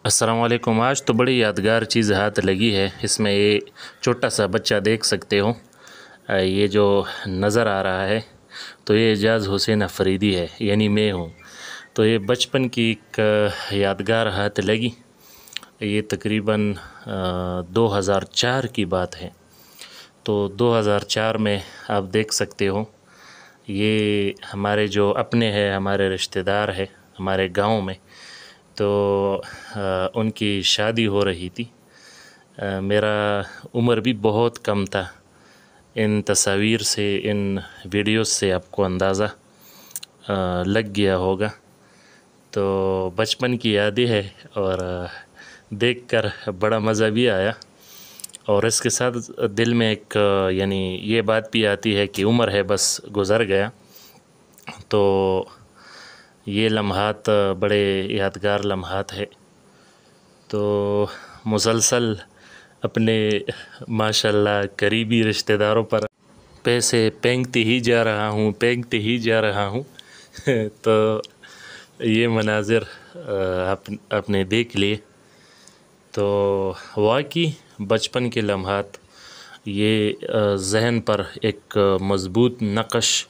السلام علیکم۔ آج تو بڑی یادگار چیز ہاتھ لگی ہے۔ اس میں یہ چھوٹا سا بچہ دیکھ سکتے ہو، یہ جو نظر آ رہا ہے تو یہ اعجاز حسین افریدی ہے، یعنی میں ہوں۔ تو یہ بچپن کی ایک یادگار ہاتھ لگی۔ یہ تقریباً 2004 کی بات ہے۔ تو 2004 میں آپ دیکھ سکتے ہو، یہ ہمارے جو اپنے ہیں، ہمارے رشتہ دار ہے ہمارے گاؤں میں، تو ان کی شادی ہو رہی تھی۔ میرا عمر بھی بہت کم تھا۔ ان تصاویر سے، ان ویڈیوز سے آپ کو اندازہ لگ گیا ہوگا۔ تو بچپن کی یادیں ہے اور دیکھ کر بڑا مزہ بھی آیا، اور اس کے ساتھ دل میں ایک یعنی یہ بات بھی آتی ہے کہ عمر ہے بس گزر گیا۔ تو یہ لمحات بڑے یادگار لمحات ہے۔ تو مسلسل اپنے ماشاءاللہ قریبی رشتہ داروں پر پیسے پھینکتے ہی جا رہا ہوں تو یہ مناظر آپ نے دیکھ لیے۔ تو واقعی بچپن کے لمحات یہ ذہن پر ایک مضبوط نقش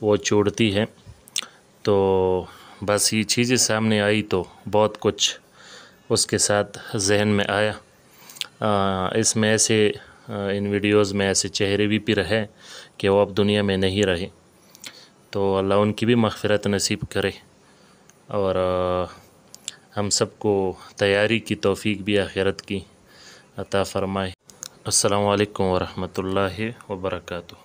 وہ چھوڑتی ہے۔ تو بس یہ چیزیں سامنے آئی تو بہت کچھ اس کے ساتھ ذہن میں آیا۔ اس میں ایسے ان ویڈیوز میں ایسے چہرے بھی رہے کہ وہ اب دنیا میں نہیں رہے، تو اللہ ان کی بھی مغفرت نصیب کرے، اور ہم سب کو تیاری کی توفیق بھی آخرت کی عطا فرمائے۔ السلام علیکم ورحمۃ اللہ وبرکاتہ۔